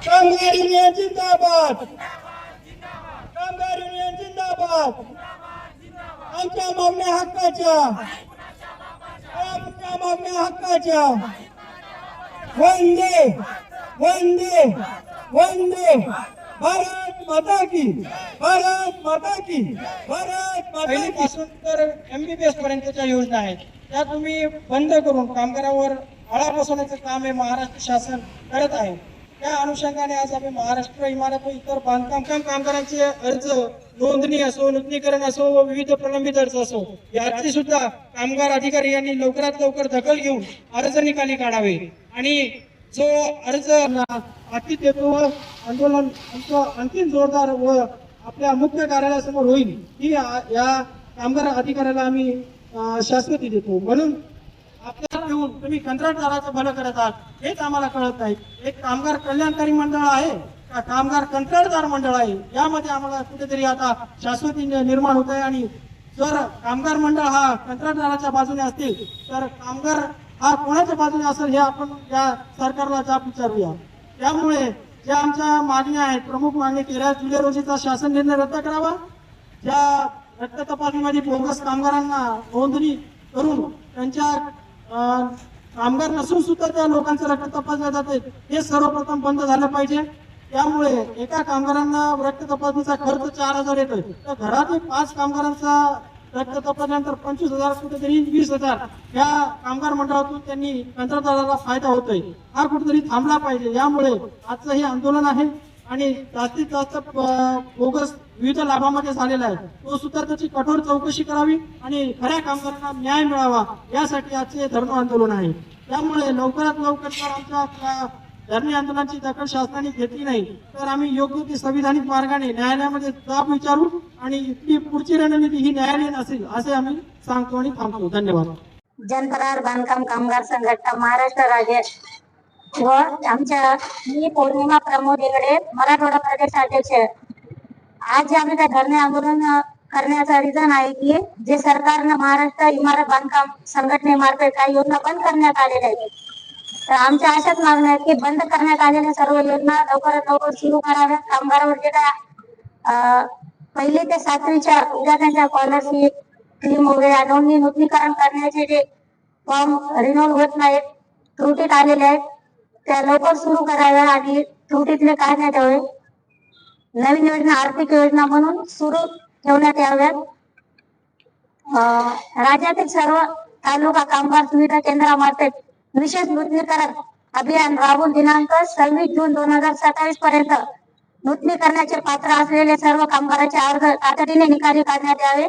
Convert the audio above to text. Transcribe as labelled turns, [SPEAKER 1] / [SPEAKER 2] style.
[SPEAKER 1] कामगार युनियन जिंदाबाद, कामगार युनियन जिंदाबाद. आमच्या मागण्या हक्काच्या, आमच्या मागण्या हक्काच्या. वंदे वंदे वंदे भारत माता की, भारत माता की, भारत माता की. पासून तर MBBS पर्यंतच्या योजना आहेत त्या तुम्ही बंद करून कामगारावर आळा बसवण्याचं काम हे महाराष्ट्र शासन करत आहे. त्या अनुषंगाने आज आम्ही महाराष्ट्र इमारत व इतर बांधकाम कामगारांचे अर्ज, नोंदणी असो, नूतनीकरण असो व विविध प्रलंबित अर्ज असो याची सुद्धा कामगार अधिकारी यांनी लवकरात लवकर दखल घेऊन अर्ज निकाली काढावे आणि जो अर्ज हाती देतो व आंदोलन आणखी जोरदार व आपल्या मुख्य कार्यालयासमोर होईल ही या कामगार अधिकाऱ्याला आम्ही शाश्वती देतो. म्हणून आपल्याला घेऊन तुम्ही कंत्राटदाराचं भलं करत आहात हेच आम्हाला कळत नाही. एक कामगार कल्याणकारी मंडळ आहे का कामगार कंत्राटदार मंडळ आहे यामध्ये आम्हाला कुठेतरी आता शाश्वती निर्माण होत आहे. आणि जर कामगार मंडळ हा कंत्राटदाराच्या बाजूने असतील तर कामगार हा कोणाच्या बाजूने असेल हे आपण या सरकारला जाब विचारूया. त्यामुळे ज्या आमच्या मागण्या आहेत, प्रमुख मागणी 13 जुलै रोजीचा शासन निर्णय रद्द करावा. ज्या रक्त तपासणीमध्ये बोगस कामगारांना नोंदणी करून त्यांच्या कामगार नसून सुद्धा त्या लोकांचं रक्त तपासलं जाते हे सर्वप्रथम बंद झालं पाहिजे. त्यामुळे एका कामगारांना रक्त तपासणीचा खर्च 4,000 येतोय तर घरातील 5 कामगारांचा रक्त तपासल्यानंतर 25,000 कुठेतरी 20,000 या कामगार मंडळातून त्यांनी कंत्राटदाराला फायदा होतोय. हा कुठेतरी थांबला पाहिजे. यामुळे आजचं हे आंदोलन आहे आणि जास्तीत जास्त बोगस विविध लाभामध्ये झालेला आहे तो सुद्धा त्याची कठोर चौकशी करावी आणि खऱ्या कामगारांना न्याय मिळावा यासाठी आजचे धरणं आंदोलन आहे. त्यामुळे लवकरात लवकर जर आमच्या धरणे आंदोलनाची दखल शासनाने घेतली नाही तर आम्ही योग्य ती संविधानिक मार्गाने न्यायालयामध्ये जाब विचारू आणि इथली पुढची रणनीती ही न्यायालयीन असेल असे आम्ही सांगतो आणि थांबतो. धन्यवाद.
[SPEAKER 2] जनपरार बांधकाम कामगार संघटना महाराष्ट्र राज्य व आमच्या मी पौर्णिमा प्रमोद हेगडे मराठवाडा प्रदेश अध्यक्ष. आज जे आम्ही धरणे आंदोलन करण्याचा रिझन आहे की जे सरकारनं महाराष्ट्र इमारत बांधकाम संघटनेमार्फत काही योजना बंद करण्यात आलेल्या आहेत. तर आमच्या अशाच मागण्या आहेत की बंद करण्यात आलेल्या सर्व योजना लवकरात लवकर सुरू कराव्या. कामगारावर जे काय 1ली ते 7वीच्या विद्यार्थ्यांच्या स्कॉलरशिप, क्लीम वगैरे नोंदणी नूतनीकरण करण्याचे जे फॉर्म रिन्यूअल होत नाहीत, त्रुटीत आलेले आहेत त्या लवकर सुरू कराव्या आणि त्रुटीतले काढण्यात यावे. नवीन योजना आर्थिक योजना म्हणून सुरू ठेवण्यात याव्यात. राज्यातील सर्व तालुका कामगार सुविधा केंद्रामार्फत विशेष नूतनीकरण अभियान राबवून दिनांक 26 जून 2027 पर्यंत नूतनीकरणाचे पात्र असलेले सर्व कामगारांचे अर्ज तातडीने निकाली काढण्यात यावे.